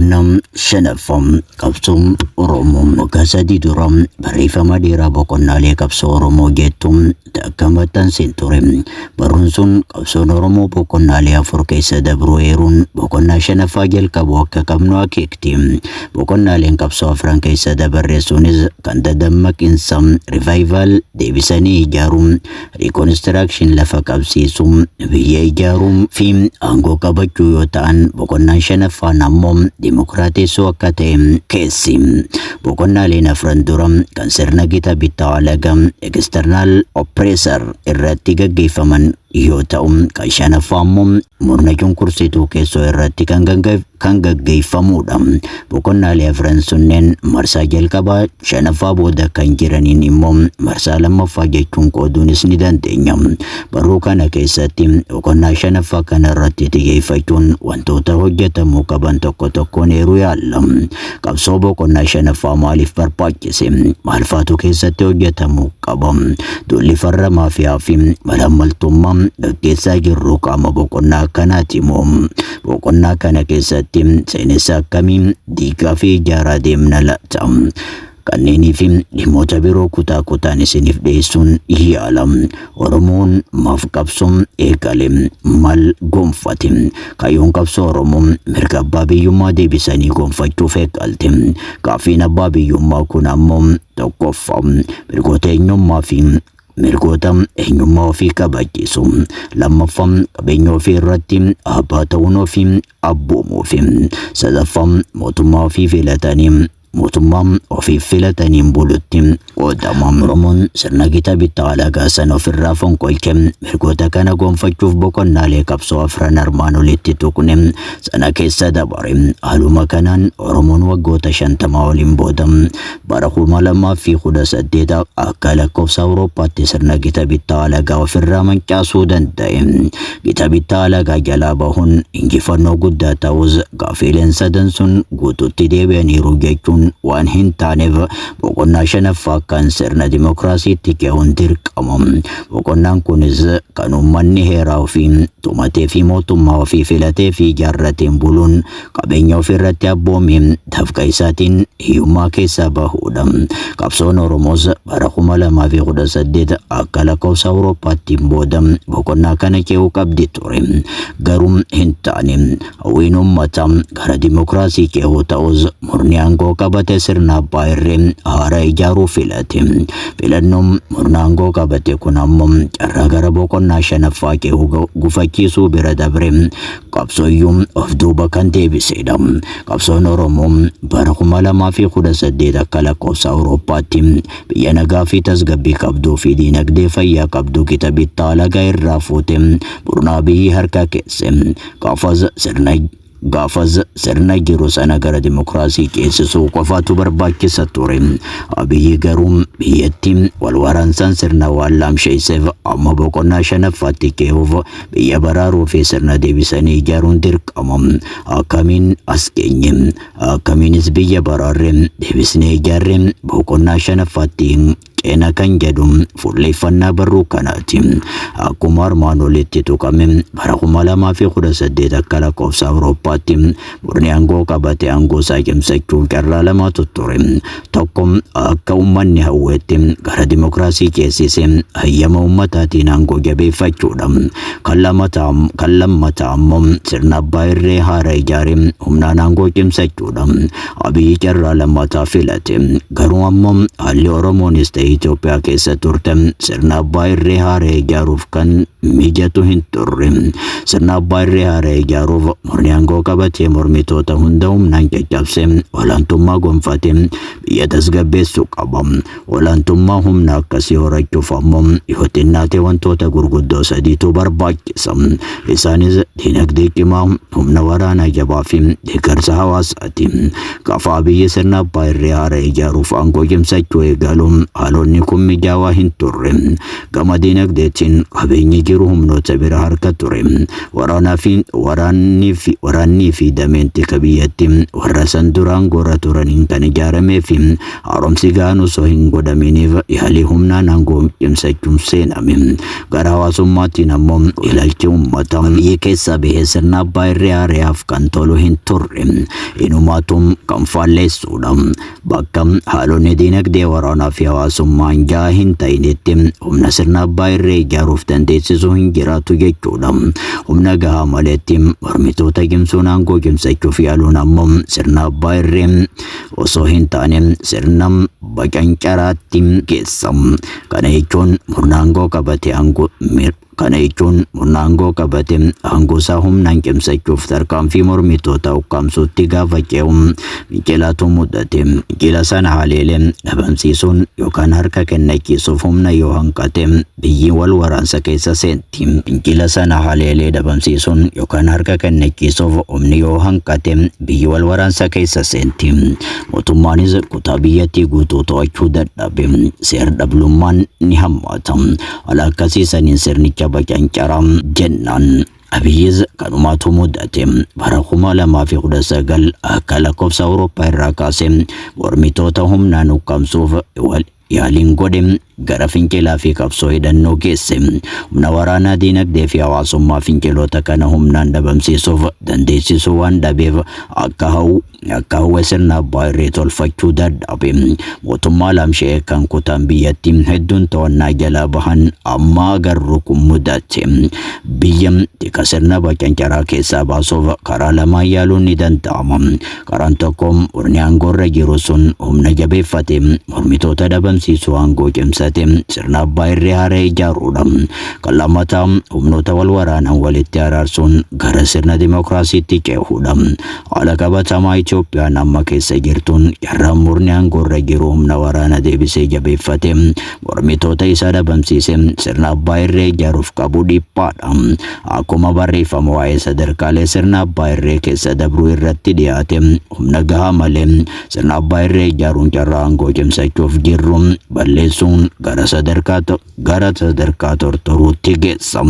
boqonnaan shanaffam qabsoom Oromoo Gaazadii duram barreeffama dheeraa boqonnaalee qabsoo Oromoo jettuun takkamatan sinture baruun sun qabsoon Oromoo boqonnaalee afur keessa dabruu eeruun boqonnaa shanaffaa jalqabu akka qabnu akeekti. Boqonnaaleen qabsoo afran keessa dabarre sunis kan dadammaqiinsa revival deebisanii ijaaruun reconstruction lafa qabsiisuun biyya ijaaruun fi aangoo qabachuu yoo ta'an boqonnaan shanaffaan ammoo demokraatessuu akka ta'e keessi. Boqonnaaleen afran dura kan sirna gita bittaa alagaa external oppressor irratti gaggeeffaman yoo ta'u kan shanaffaa ammoo murna cunqursituu keessoo irratti kan gaggeeffamudha. Boqonnaalee afran sunneen marsaa jalqabaa shanaffaa booda kan jiraniin immoo marsaa lammaffaa jechuun qooduunis ni dandeenya. Barruu kana keessatti boqonnaa shanaffaa kana irratti xiyyeeffachuun wantoota hojjetamuu qaban tokko tokkoon eeruu yaalla. Qabsoo boqonnaa shanaffaa maaliif barbaachise? Maalfaatu keessatti hojjetamuu qaba? Duulli farra maafiyaa fi malaammaltummaa gaggeessaa jirru qaama boqonnaa akkanaati moo? Boqonnaa kana keessatti seenessa akkamii diigaa fi ijaaraa deemna laata? Kanneenii fi dhimmoota biroo kutaa kutaan isiniif dhiyeessuun yaala. Oromoon maaf qabsoon eegale? Maal gonfate? Kaayyoon qabsoo Oromoo mirga abbaa biyyummaa deebisanii gonfachuuf eegalte. Gaaffiin abbaa biyyummaa kun ammoo tokkoffaa mirgoota eenyummaa fi mirgoota eenyummaa ofii kabachiisu. Lammaffaa qabeenya ofii irratti abbaa ta'uun ofii abboomuu fi sadaffaa mootummaa ofii filataniin bulutti qoodama. Oromoon sirna gita bittaa alagaa sana ofirraa fonqolche mirgoota kana gonfachuuf boqonnaalee qabsoo afran armaan olitti tuqne sana keessa dabare. Haaluma kanaan Oromoon waggoota 50 waliin booda bara 2018 akka lakkoofsa Awurooppaatti sirna gita bittaa alagaa ofirraa mancaasuu danda'e. Gita bittaa alagaa jalaa bahuun injifannoo guddaa ta'us gaaffiileen sadan sun guutuutti deebi'aniiru jechuun waan hin taaneef boqonnaa shanaffaa kan sirna dimokiraasiitti keewwan dirqama. Boqonnaan kunis kan uummanni heeraa ofii tumatee fi mootummaa ofii filatee fi ijaarrateen buluun qabeenya ofirratti abboomee dafqa isaatiin hiyyummaa keessaa bahuudha. Qabsoon Oromoos bara 2018 akka lakkoofsa Awurooppaattiin booda boqonnaa kana keewuu qabdi ture. Garuu hin taane hawwiin uummataa gara dimokiraasii keewuu ta'us murni aangoo qabate sirna abbaa irree haaraa ijaaruu filate. Filannoon murna aangoo qabate kun ammoo carraa gara boqonnaa shanaffaa keewuu gufachiisuu bira dabre qabsooyyuu of duuba kan deebisedha. Qabsoon Oromoo bara 2018 akka lakkoofsa Awurooppaatti biyya nagaa fi tasgabbii qabduu fi diinagdee fayyaa qabduu gita bittaa alagaa irraa fuute murnaa biyyi harka keesse. Gaafas sirna jiru sana gara dimokiraasii geessisuu qofaatu barbaachisa ture. Abiyyi garuu biyyattii wal waraansaan sirna waan laamsheesseef amma boqonnaa shanaffaatti keewuuf biyya baraaruu fi sirna deebisanii ijaaruun dirqama. Akkamiin as geenye? Akkamiinis biyya baraarree deebisnee ijaarree boqonnaa shanaffaatti qeena kan jedhu fuulleeffannaa barruu kanaati. Akkuma armaan olitti tuqame bara 2018 akka lakkoofsa Awurooppaatti murni aangoo qabate aangoo isaa cimsachuuf carraa lamatu ture. Tokko akka uummanni hawwetti gara dimokiraasii geessisee hayyama uummataatiin aangoo jabeeffachuudha. Kan lammataa ammoo sirna abbaa irree haaraa ijaaree humnaan aangoo cimsachuudha. Abiyyi carraa lammataa filate. Garuu ammoo haalli Oromoonis ta'e Itoophiyaa keessa turte sirna abbaa irree haaraa ijaaruuf kan mijatu hin turre. Sirna abbaa irree haaraa ijaaruuf murni aangoo qabatee mormitoota hunda humnaan caccabsee olaantummaa gonfatee biyya tasgabbeessuu qaba. Olaantummaa humna akkasii horachuuf ammoo yoo xinnaate wantoota gurguddoo sadiitu barbaachisa. Isaanis diinagdee cimaa, humna waraanaa jabaa fi deeggarsa hawaasaati. Gaafa biyya sirna abbaa irree haaraa ijaaruuf aangoo cimsachuu eegaluun haalonni haalonni kun mijaawaa hin turre. Gama dinagdeetiin qabeenyi jiru humnoota bira harka ture. Waraannii fi dameen tika biyyatti warra san duraan gora turaniin kan ijaaramee fi haaromsi gahaan osoo hin godhaminiif yaalii humnaan aangoo cimsachuun seename. Gara hawaasummaattiin ammoo ilaalchi uummata biyya keessaa bahee sirna abbaa irree haareef kan tolu hin turre. Inumaatum kan faalleessuudha. Bakka haalonni dinagdee waraanaa fi hawaasummaan gahaa hin ta'inetti humna sirna abbaa irree ijaaruuf dandeessisuu hin jiraatu jechuudha. Humna gahaa maleetti mormitoota cimsuun aangoo cimsachuuf yaaluun ammoo sirna abbaa irree osoo hin taane sirna bacancaraatti geessa. Kana jechuun murna aangoo qabate aangoosaa humnaan cimsachuuf tarkaanfii mormitoota ukkaamsuutti gaafa ce'u fincilaatu mudate. Fincila sana haleelee dhabamsiisuun yookaan harka kennachiisuuf humna yoo hanqate biyyi wal waraansa keessa seenti. Fincila sana haleelee dhabamsiisuun yookaan harka kennachiisuuf humni yoo hanqate biyyi wal waraansa keessa seenti. Mootummaanis kutaa biyyattii guutuu to'achuu dadhabe. Seer dhablummaan ni hammaata. Haala akkasiisaniin sirnicha bacancaraa jennaan. Abiyyis kanumaatu mudate. Bara 2019 akka lakkoofsa Awurooppaa irraa kaasee mormitoota humnaan ukkaamsuuf yaaliin godhe gara fincilaa fi qabsoo hidhannoo geesse. Humna waraanaa dinagdee fi hawaasummaa finciloota kana humnaan dhabamsiisuuf dandeessisuu waan dhabeef akka hawwa sirna abbaa irree tolfachuu dadhabe. Mootummaa lamshee kan kutaan biyyattii hedduun to'annaa jalaa bahan amma agarru kun mudate. Biyya tika sirna bacancaraa keessaa baasuuf karaa lamaan yaaluun ni danda'ama. Karaan tokko murni aangoorra jiru sun humna jabeeffate mormitoota dhabamsiisuu aangoo cimsate sirna abbaa irree haaree ijaaruudha. Kan lammataa humnoota wal waraanan walitti araarsuun gara sirna dimokiraasiitti ce'uudha. Haala qabatamaa Itoophiyaan amma keessa jirtuun jarraan murni aangoorra jiru humna waraana deebisee jabeeffate mormitoota isaa dhabamsiise sirna abbaa irree ijaaruuf qabu dhiphaadha. Akkuma barreeffama waa'ee sadarkaalee sirna abbaa irree keessa dabruu irratti dhiyaate humna gahaa malee sirna abbaa irree ijaaruun carraa aangoo cimsachuuf jirru balleessuun gara sadarkaa tortoruutti geessa.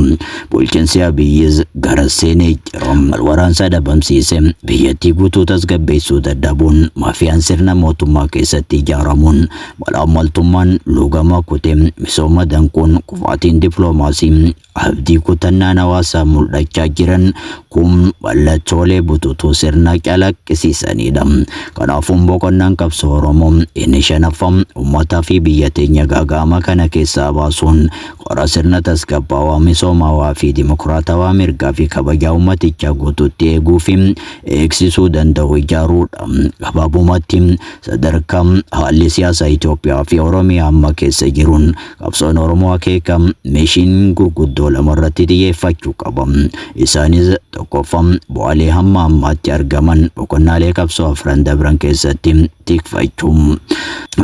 Bulchiinsi Abiyyis gara seenee jira. Waraansa dhabamsiise biyyattii guutuu tasgabbeessuu dadhabuun maafiyaan sirna mootummaa keessatti ijaaramuun malaammaltummaan luugama kutee misooma danquun kufaatiin dippiloomaasii abdii kutannaan hawaasaa mul'achaa jiran kun mallattoolee bututuu sirna calaqqisiisanidha. Kanaafuu boqonnaan qabsoo Oromoo inni shanaffaan uummataa fi biyya teenya gaaga'ama kana keessaa baasuun karaa sirna tasgabbaawaa misoomawaa fi dimokiraatawaa mirgaa fi kabajaa uummatichaa guutuutti eeguu fi eegsisuu danda'u ijaaruudha. Gabaabumatti sadarkaa haalli siyaasaa Itoophiyaa fi Oromiyaa amma keessa jiruun qabsoon Oromoo akeeka meeshiin gurguddoo lamarratti xiyyeeffachuu qaba. Isaanis tokkoffaan bu'aalee hamma ammaatti argaman boqonnaalee qabsoo afran dabran keessatti tikfachuu.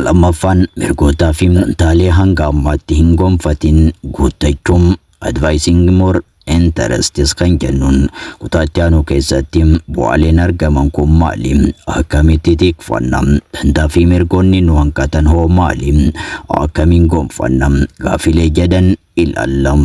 Lammaffaan mirgootaa fi taalee hanga ammaatti hin gonfatin guuttachuun advaayising more interests kan jennuun kutaatti aanu keessatti bu'aaleen argaman kun maali? Akkamitti tikfanna? Dantaa fi mirgoonni nu hanqatan hoo maali? Akkamiin gonfanna? Gaafilee jedhan ilaalla.